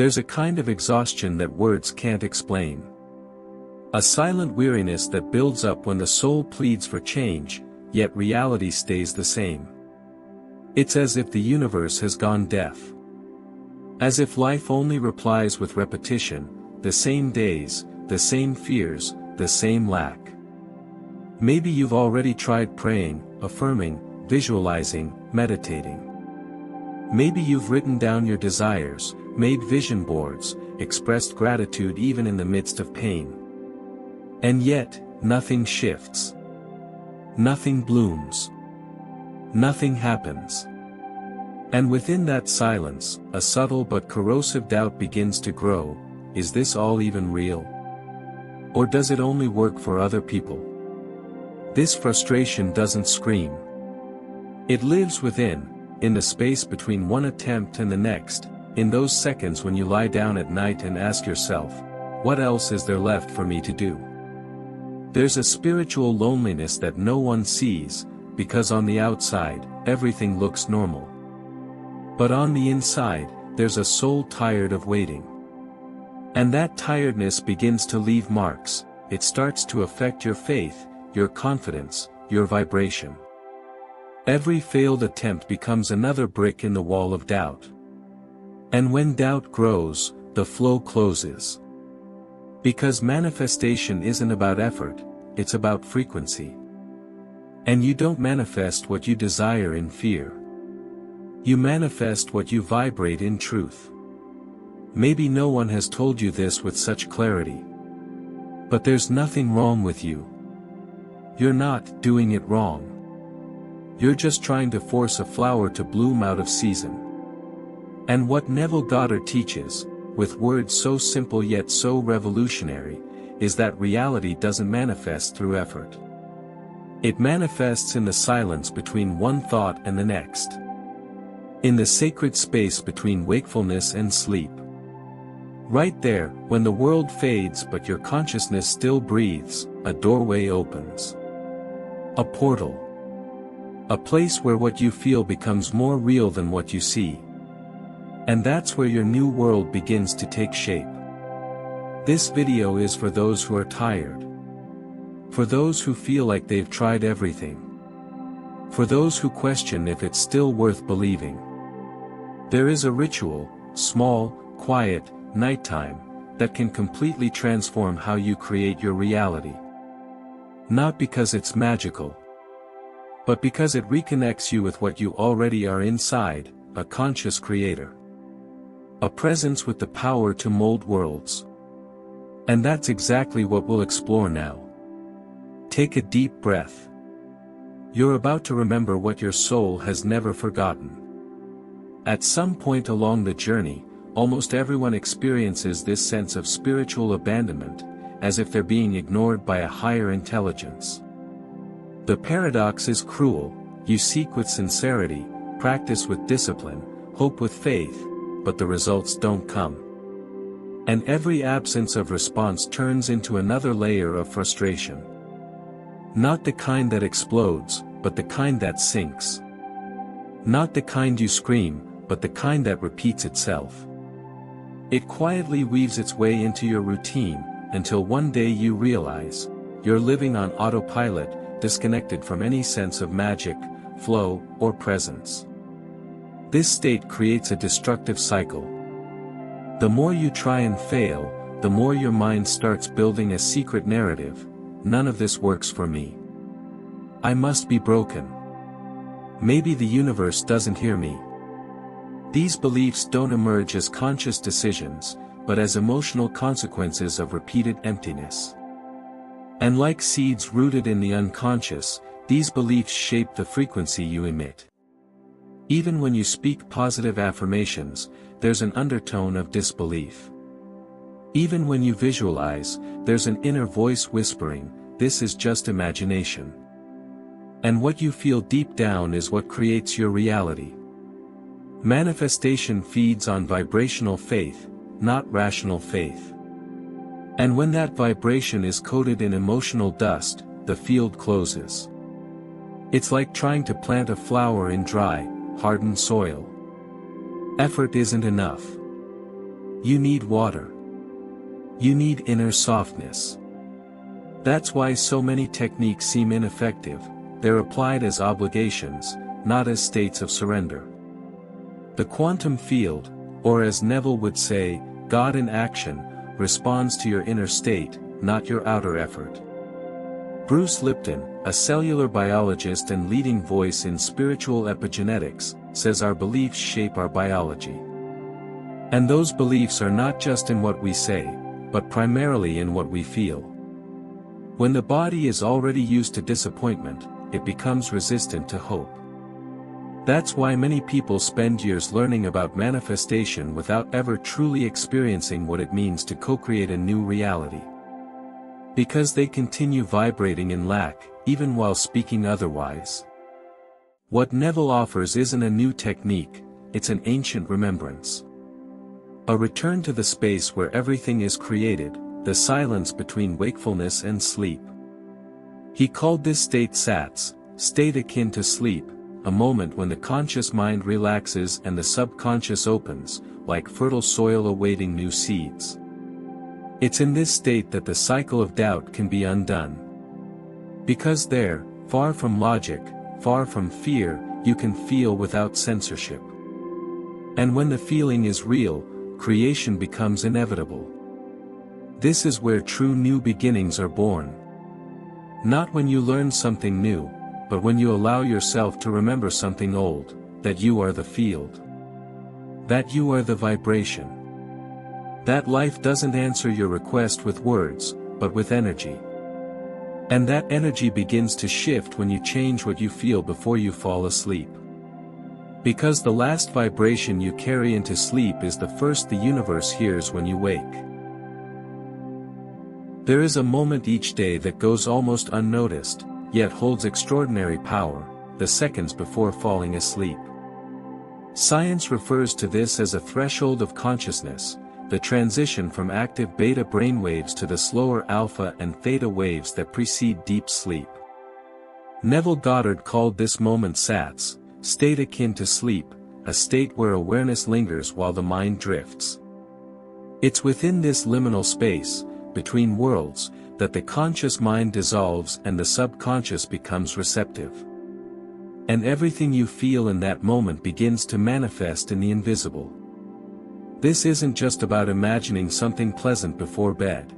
There's a kind of exhaustion that words can't explain. A silent weariness that builds up when the soul pleads for change, yet reality stays the same. It's as if the universe has gone deaf. As if life only replies with repetition, the same days, the same fears, the same lack. Maybe you've already tried praying, affirming, visualizing, meditating. Maybe you've written down your desires, made vision boards, expressed gratitude even in the midst of pain. And yet, nothing shifts. Nothing blooms. Nothing happens. And within that silence, a subtle but corrosive doubt begins to grow. Is this all even real? Or does it only work for other people? This frustration doesn't scream. It lives within, in the space between one attempt and the next, in those seconds when you lie down at night and ask yourself, what else is there left for me to do? There's a spiritual loneliness that no one sees, because on the outside, everything looks normal. But on the inside, there's a soul tired of waiting. And that tiredness begins to leave marks. It starts to affect your faith, your confidence, your vibration. Every failed attempt becomes another brick in the wall of doubt. And when doubt grows, the flow closes. Because manifestation isn't about effort, it's about frequency. And you don't manifest what you desire in fear. You manifest what you vibrate in truth. Maybe no one has told you this with such clarity. But there's nothing wrong with you. You're not doing it wrong. You're just trying to force a flower to bloom out of season. And what Neville Goddard teaches, with words so simple yet so revolutionary, is that reality doesn't manifest through effort. It manifests in the silence between one thought and the next. In the sacred space between wakefulness and sleep. Right there, when the world fades but your consciousness still breathes, a doorway opens. A portal. A place where what you feel becomes more real than what you see. And that's where your new world begins to take shape. This video is for those who are tired. For those who feel like they've tried everything. For those who question if it's still worth believing. There is a ritual, small, quiet, nighttime, that can completely transform how you create your reality. Not because it's magical, but because it reconnects you with what you already are inside, a conscious creator. A presence with the power to mold worlds. And that's exactly what we'll explore now. Take a deep breath. You're about to remember what your soul has never forgotten. At some point along the journey, almost everyone experiences this sense of spiritual abandonment, as if they're being ignored by a higher intelligence. The paradox is cruel. You seek with sincerity, practice with discipline, hope with faith, but the results don't come. And every absence of response turns into another layer of frustration. Not the kind that explodes, but the kind that sinks. Not the kind you scream, but the kind that repeats itself. It quietly weaves its way into your routine, until one day you realize, you're living on autopilot, disconnected from any sense of magic, flow, or presence. This state creates a destructive cycle. The more you try and fail, the more your mind starts building a secret narrative. None of this works for me. I must be broken. Maybe the universe doesn't hear me. These beliefs don't emerge as conscious decisions, but as emotional consequences of repeated emptiness. And like seeds rooted in the unconscious, these beliefs shape the frequency you emit. Even when you speak positive affirmations, there's an undertone of disbelief. Even when you visualize, there's an inner voice whispering, "This is just imagination." And what you feel deep down is what creates your reality. Manifestation feeds on vibrational faith, not rational faith. And when that vibration is coated in emotional dust, the field closes. It's like trying to plant a flower in dry, hardened soil. Effort isn't enough. You need water. You need inner softness. That's why so many techniques seem ineffective. They're applied as obligations, not as states of surrender. The quantum field, or as Neville would say, God in action, responds to your inner state, not your outer effort. Bruce Lipton, a cellular biologist and leading voice in spiritual epigenetics, says our beliefs shape our biology. And those beliefs are not just in what we say, but primarily in what we feel. When the body is already used to disappointment, it becomes resistant to hope. That's why many people spend years learning about manifestation without ever truly experiencing what it means to co-create a new reality. Because they continue vibrating in lack, even while speaking otherwise. What Neville offers isn't a new technique, it's an ancient remembrance. A return to the space where everything is created, the silence between wakefulness and sleep. He called this state Sats, state akin to sleep, a moment when the conscious mind relaxes and the subconscious opens, like fertile soil awaiting new seeds. It's in this state that the cycle of doubt can be undone. Because there, far from logic, far from fear, you can feel without censorship. And when the feeling is real, creation becomes inevitable. This is where true new beginnings are born. Not when you learn something new, but when you allow yourself to remember something old, that you are the field. That you are the vibration. That life doesn't answer your request with words, but with energy. And that energy begins to shift when you change what you feel before you fall asleep. Because the last vibration you carry into sleep is the first the universe hears when you wake. There is a moment each day that goes almost unnoticed, yet holds extraordinary power, the seconds before falling asleep. Science refers to this as a threshold of consciousness, the transition from active beta brainwaves to the slower alpha and theta waves that precede deep sleep. Neville Goddard called this moment Sats, state akin to sleep, a state where awareness lingers while the mind drifts. It's within this liminal space, between worlds, that the conscious mind dissolves and the subconscious becomes receptive. And everything you feel in that moment begins to manifest in the invisible. This isn't just about imagining something pleasant before bed.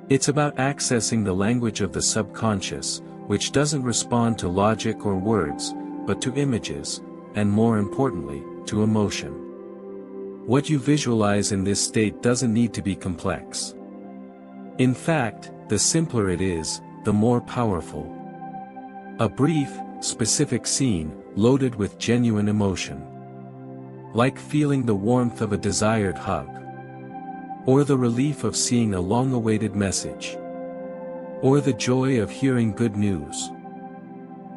It's about accessing the language of the subconscious, which doesn't respond to logic or words, but to images, and more importantly, to emotion. What you visualize in this state doesn't need to be complex. In fact, the simpler it is, the more powerful. A brief, specific scene, loaded with genuine emotion. Like feeling the warmth of a desired hug. Or the relief of seeing a long-awaited message. Or the joy of hearing good news.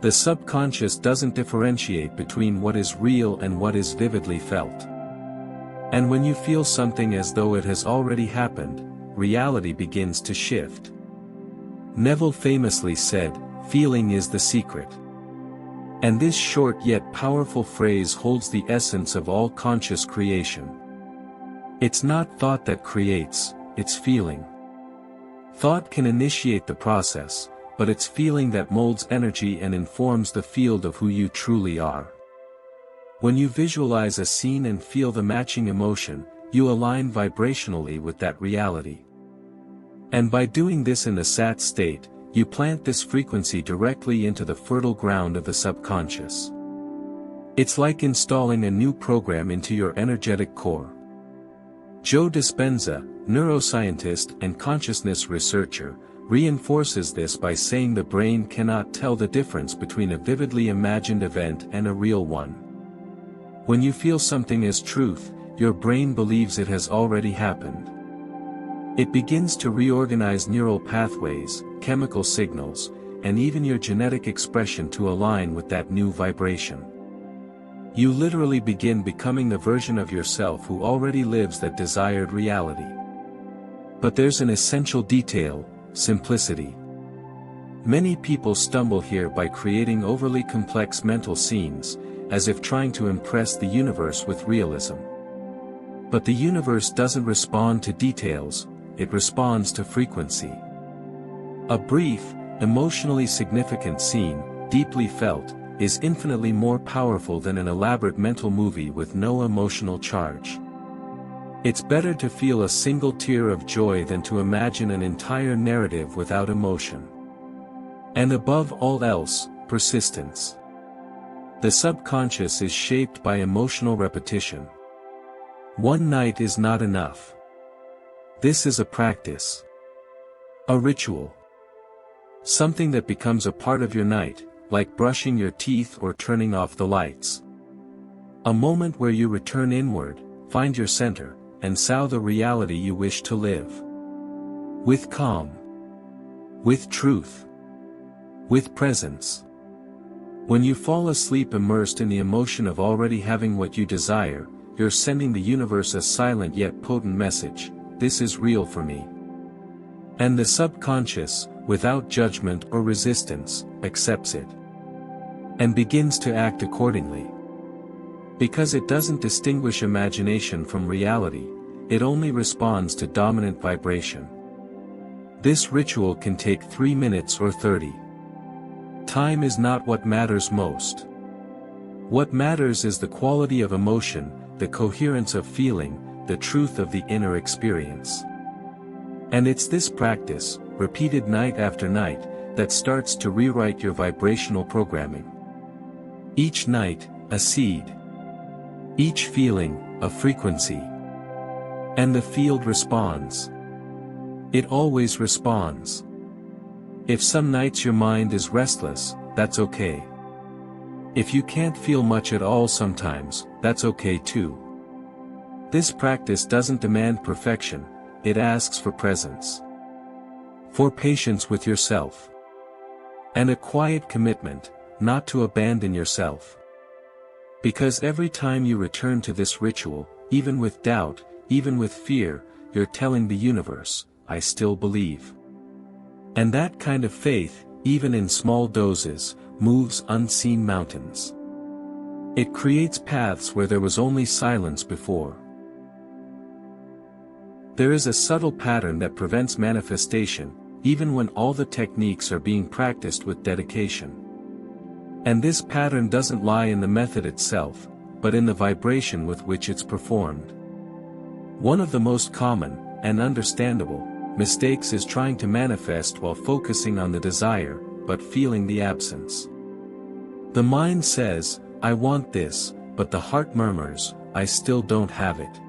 The subconscious doesn't differentiate between what is real and what is vividly felt. And when you feel something as though it has already happened, reality begins to shift. Neville famously said, "Feeling is the secret." And this short yet powerful phrase holds the essence of all conscious creation. It's not thought that creates, it's feeling. Thought can initiate the process, but it's feeling that molds energy and informs the field of who you truly are. When you visualize a scene and feel the matching emotion, you align vibrationally with that reality. And by doing this in the Sat state, you plant this frequency directly into the fertile ground of the subconscious. It's like installing a new program into your energetic core. Joe Dispenza, neuroscientist and consciousness researcher, reinforces this by saying the brain cannot tell the difference between a vividly imagined event and a real one. When you feel something as truth, your brain believes it has already happened. It begins to reorganize neural pathways, chemical signals, and even your genetic expression to align with that new vibration. You literally begin becoming the version of yourself who already lives that desired reality. But there's an essential detail: simplicity. Many people stumble here by creating overly complex mental scenes, as if trying to impress the universe with realism. But the universe doesn't respond to details, it responds to frequency. A brief, emotionally significant scene, deeply felt, is infinitely more powerful than an elaborate mental movie with no emotional charge. It's better to feel a single tear of joy than to imagine an entire narrative without emotion. And above all else, persistence. The subconscious is shaped by emotional repetition. One night is not enough. This is a practice. A ritual. Something that becomes a part of your night, like brushing your teeth or turning off the lights. A moment where you return inward, find your center, and sow the reality you wish to live. With calm. With truth. With presence. When you fall asleep immersed in the emotion of already having what you desire, you're sending the universe a silent yet potent message: this is real for me. And the subconscious, without judgment or resistance, accepts it. And begins to act accordingly. Because it doesn't distinguish imagination from reality, it only responds to dominant vibration. This ritual can take 3 minutes or 30. Time is not what matters most. What matters is the quality of emotion, the coherence of feeling, the truth of the inner experience. And it's this practice, repeated night after night, that starts to rewrite your vibrational programming. Each night, a seed. Each feeling, a frequency. And the field responds. It always responds. If some nights your mind is restless, that's okay. If you can't feel much at all sometimes, that's okay too. This practice doesn't demand perfection, it asks for presence. For patience with yourself. And a quiet commitment, not to abandon yourself. Because every time you return to this ritual, even with doubt, even with fear, you're telling the universe, I still believe. And that kind of faith, even in small doses, moves unseen mountains. It creates paths where there was only silence before. There is a subtle pattern that prevents manifestation, even when all the techniques are being practiced with dedication. And this pattern doesn't lie in the method itself, but in the vibration with which it's performed. One of the most common, and understandable, mistakes is trying to manifest while focusing on the desire, but feeling the absence. The mind says, I want this, but the heart murmurs, I still don't have it.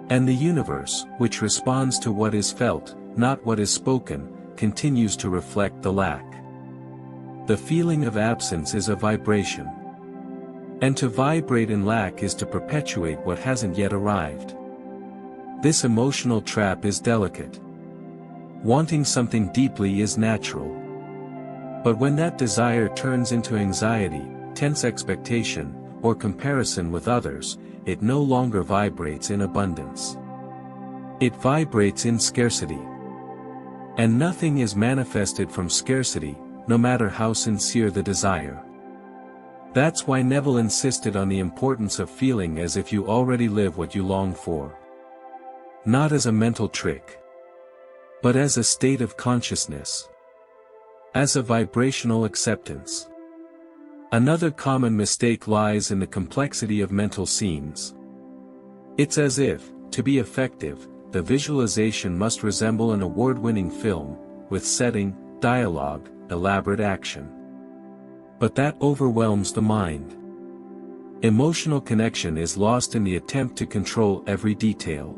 And the universe, which responds to what is felt, not what is spoken, continues to reflect the lack. The feeling of absence is a vibration. And to vibrate in lack is to perpetuate what hasn't yet arrived. This emotional trap is delicate. Wanting something deeply is natural. But when that desire turns into anxiety, tense expectation, or comparison with others, it no longer vibrates in abundance. It vibrates in scarcity. And nothing is manifested from scarcity, no matter how sincere the desire. That's why Neville insisted on the importance of feeling as if you already live what you long for. Not as a mental trick, but as a state of consciousness. As a vibrational acceptance. Another common mistake lies in the complexity of mental scenes. It's as if, to be effective, the visualization must resemble an award-winning film, with setting, dialogue, elaborate action. But that overwhelms the mind. Emotional connection is lost in the attempt to control every detail.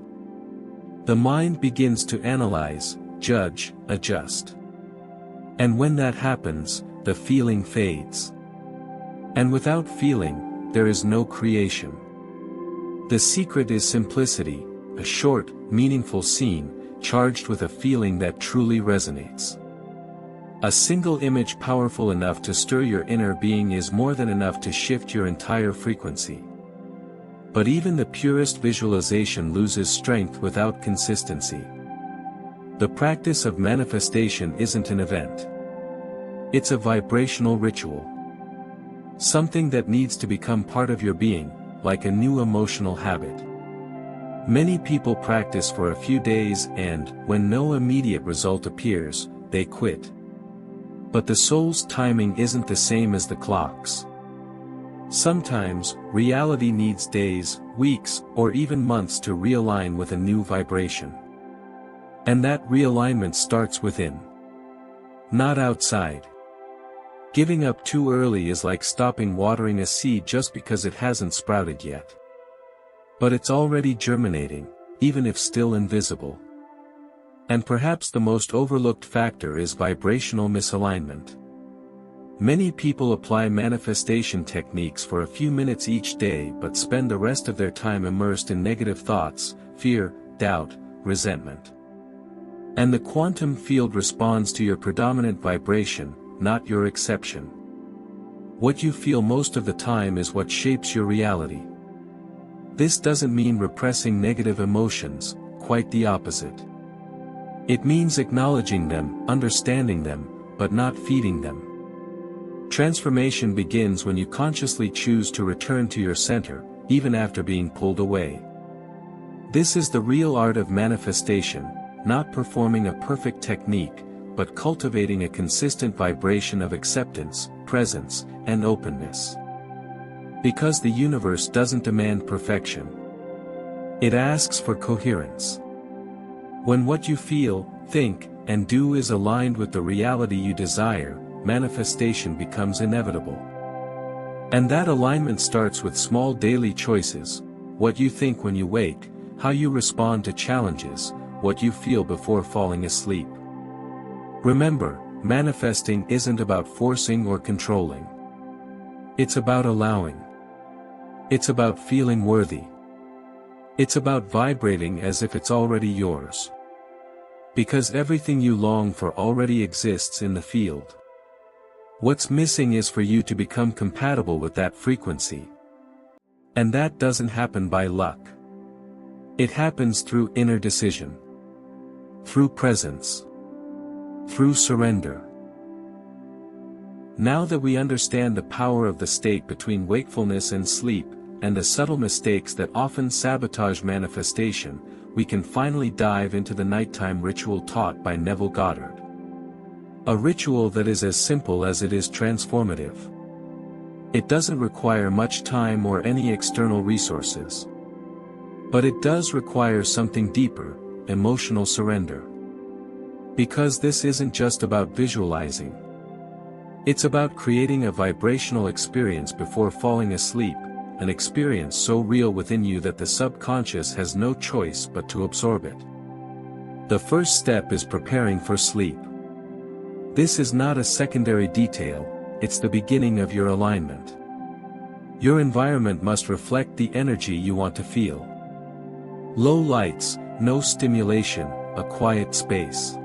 The mind begins to analyze, judge, adjust. And when that happens, the feeling fades. And without feeling, there is no creation. The secret is simplicity, a short, meaningful scene, charged with a feeling that truly resonates. A single image powerful enough to stir your inner being is more than enough to shift your entire frequency. But even the purest visualization loses strength without consistency. The practice of manifestation isn't an event. It's a vibrational ritual. Something that needs to become part of your being, like a new emotional habit. Many people practice for a few days and, when no immediate result appears, they quit. But the soul's timing isn't the same as the clock's. Sometimes, reality needs days, weeks, or even months to realign with a new vibration. And that realignment starts within. Not outside. Giving up too early is like stopping watering a seed just because it hasn't sprouted yet. But it's already germinating, even if still invisible. And perhaps the most overlooked factor is vibrational misalignment. Many people apply manifestation techniques for a few minutes each day but spend the rest of their time immersed in negative thoughts, fear, doubt, resentment. And the quantum field responds to your predominant vibration, not your exception. What you feel most of the time is what shapes your reality. This doesn't mean repressing negative emotions, quite the opposite. It means acknowledging them, understanding them, but not feeding them. Transformation begins when you consciously choose to return to your center, even after being pulled away. This is the real art of manifestation, not performing a perfect technique, but cultivating a consistent vibration of acceptance, presence, and openness. Because the universe doesn't demand perfection. It asks for coherence. When what you feel, think, and do is aligned with the reality you desire, manifestation becomes inevitable. And that alignment starts with small daily choices: what you think when you wake, how you respond to challenges, what you feel before falling asleep. Remember, manifesting isn't about forcing or controlling. It's about allowing. It's about feeling worthy. It's about vibrating as if it's already yours. Because everything you long for already exists in the field. What's missing is for you to become compatible with that frequency. And that doesn't happen by luck. It happens through inner decision. Through presence. Through surrender. Now that we understand the power of the state between wakefulness and sleep, and the subtle mistakes that often sabotage manifestation, we can finally dive into the nighttime ritual taught by Neville Goddard. A ritual that is as simple as it is transformative. It doesn't require much time or any external resources. But it does require something deeper: emotional surrender. Because this isn't just about visualizing. It's about creating a vibrational experience before falling asleep, an experience so real within you that the subconscious has no choice but to absorb it. The first step is preparing for sleep. This is not a secondary detail, it's the beginning of your alignment. Your environment must reflect the energy you want to feel. Low lights, no stimulation, a quiet space.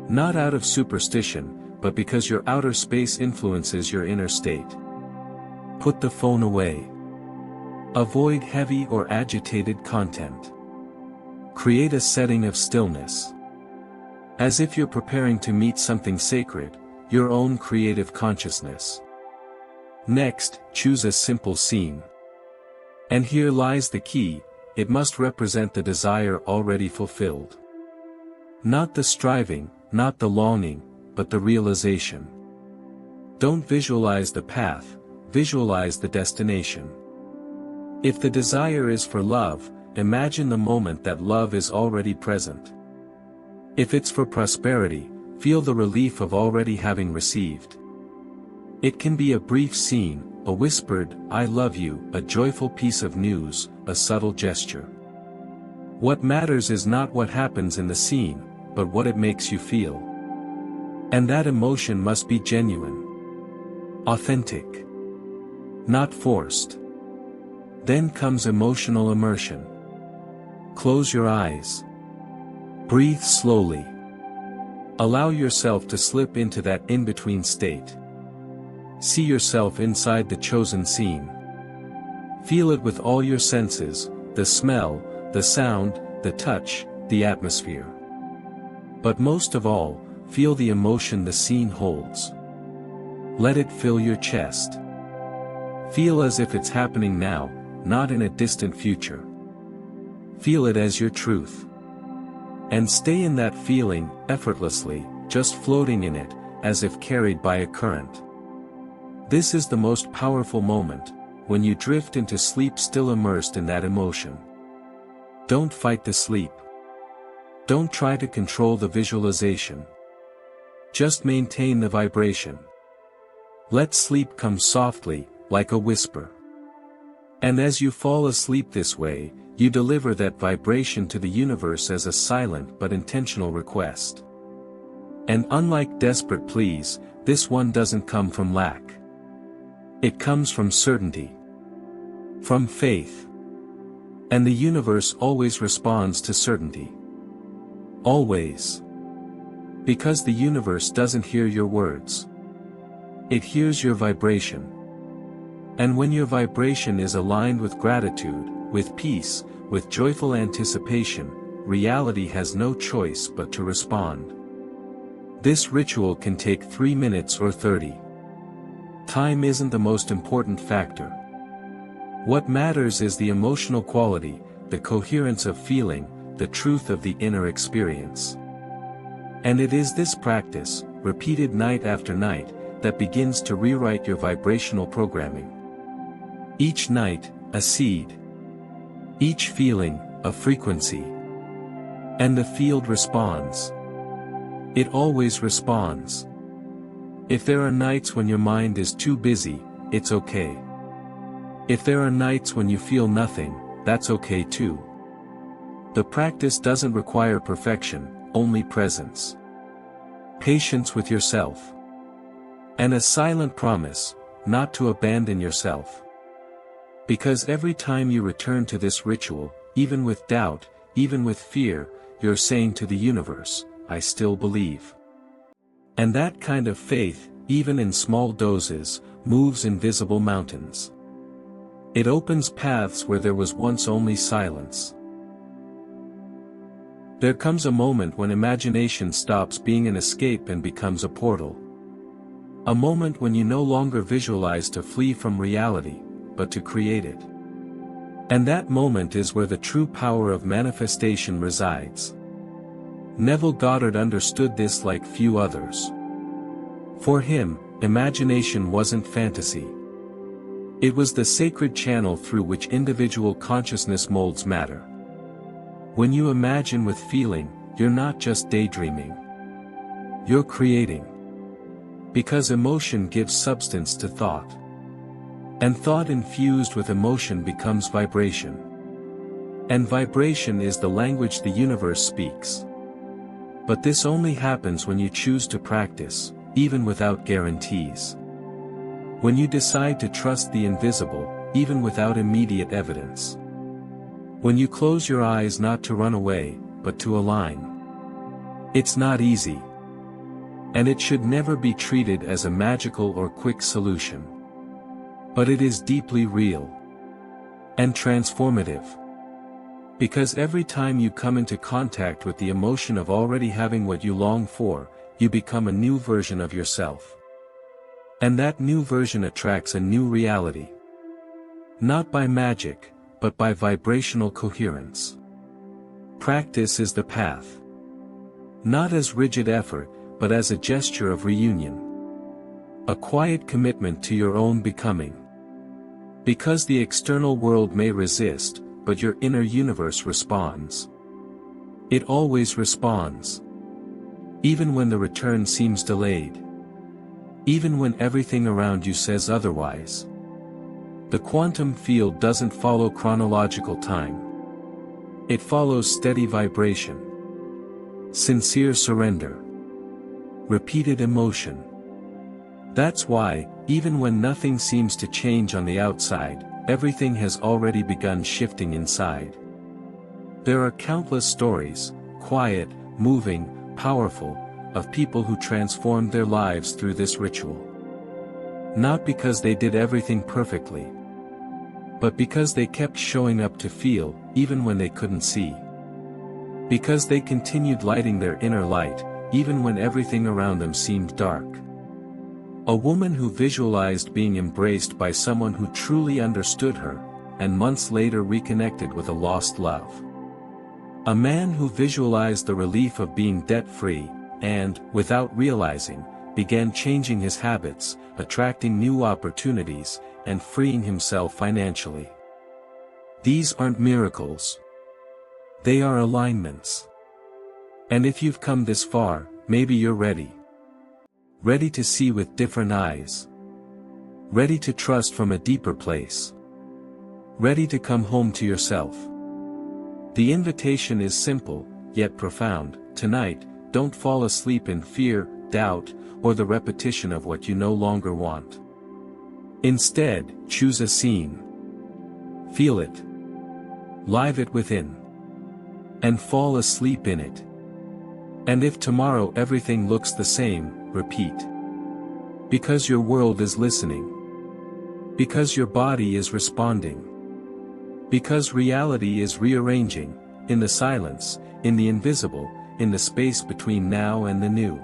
Not out of superstition, but because your outer space influences your inner state. Put the phone away. Avoid heavy or agitated content. Create a setting of stillness. As if you're preparing to meet something sacred, your own creative consciousness. Next, choose a simple scene. And here lies the key: it must represent the desire already fulfilled. Not the striving, not the longing, but the realization. Don't visualize the path, visualize the destination. If the desire is for love, imagine the moment that love is already present. If it's for prosperity, feel the relief of already having received. It can be a brief scene, a whispered "I love you," a joyful piece of news, a subtle gesture. What matters is not what happens in the scene, but what it makes you feel. And that emotion must be genuine. Authentic. Not forced. Then comes emotional immersion. Close your eyes. Breathe slowly. Allow yourself to slip into that in-between state. See yourself inside the chosen scene. Feel it with all your senses: the smell, the sound, the touch, the atmosphere. But most of all, feel the emotion the scene holds. Let it fill your chest. Feel as if it's happening now, not in a distant future. Feel it as your truth. And stay in that feeling, effortlessly, just floating in it, as if carried by a current. This is the most powerful moment, when you drift into sleep still immersed in that emotion. Don't fight the sleep. Don't try to control the visualization. Just maintain the vibration. Let sleep come softly, like a whisper. And as you fall asleep this way, you deliver that vibration to the universe as a silent but intentional request. And unlike desperate pleas, this one doesn't come from lack. It comes from certainty. From faith. And the universe always responds to certainty. Always. Because the universe doesn't hear your words. It hears your vibration. And when your vibration is aligned with gratitude, with peace, with joyful anticipation, reality has no choice but to respond. This ritual can take 3 minutes or 30. Time isn't the most important factor. What matters is the emotional quality, the coherence of feeling, the truth of the inner experience. And it is this practice, repeated night after night, that begins to rewrite your vibrational programming. Each night, a seed. Each feeling, a frequency. And the field responds. It always responds. If there are nights when your mind is too busy, it's okay. If there are nights when you feel nothing, that's okay too. The practice doesn't require perfection, only presence. Patience with yourself. And a silent promise, not to abandon yourself. Because every time you return to this ritual, even with doubt, even with fear, you're saying to the universe, I still believe. And that kind of faith, even in small doses, moves invisible mountains. It opens paths where there was once only silence. There comes a moment when imagination stops being an escape and becomes a portal. A moment when you no longer visualize to flee from reality, but to create it. And that moment is where the true power of manifestation resides. Neville Goddard understood this like few others. For him, imagination wasn't fantasy. It was the sacred channel through which individual consciousness molds matter. When you imagine with feeling, you're not just daydreaming. You're creating. Because emotion gives substance to thought. And thought infused with emotion becomes vibration. And vibration is the language the universe speaks. But this only happens when you choose to practice, even without guarantees. When you decide to trust the invisible, even without immediate evidence. When you close your eyes not to run away, but to align. It's not easy. And it should never be treated as a magical or quick solution. But it is deeply real. And transformative. Because every time you come into contact with the emotion of already having what you long for, you become a new version of yourself. And that new version attracts a new reality. Not by magic, but by vibrational coherence. Practice is the path. Not as rigid effort, but as a gesture of reunion. A quiet commitment to your own becoming. Because the external world may resist, but your inner universe responds. It always responds. Even when the return seems delayed. Even when everything around you says otherwise. The quantum field doesn't follow chronological time. It follows steady vibration. Sincere surrender. Repeated emotion. That's why, even when nothing seems to change on the outside, everything has already begun shifting inside. There are countless stories, quiet, moving, powerful, of people who transformed their lives through this ritual. Not because they did everything perfectly, but because they kept showing up to feel, even when they couldn't see. Because they continued lighting their inner light, even when everything around them seemed dark. A woman who visualized being embraced by someone who truly understood her, and months later reconnected with a lost love. A man who visualized the relief of being debt-free, and, without realizing, began changing his habits, attracting new opportunities, and freeing himself financially. These aren't miracles. They are alignments. And if you've come this far, maybe you're ready. Ready to see with different eyes. Ready to trust from a deeper place. Ready to come home to yourself. The invitation is simple, yet profound. Tonight, don't fall asleep in fear, doubt, or the repetition of what you no longer want. Instead, choose a scene. Feel it. Live it within. And fall asleep in it. And if tomorrow everything looks the same, repeat. Because your world is listening. Because your body is responding. Because reality is rearranging, in the silence, in the invisible, in the space between now and the new.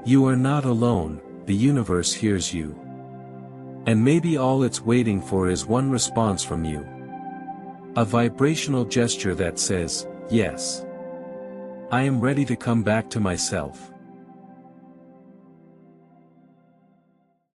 You are not alone, the universe hears you. And maybe all it's waiting for is one response from you. A vibrational gesture that says, yes. I am ready to come back to myself.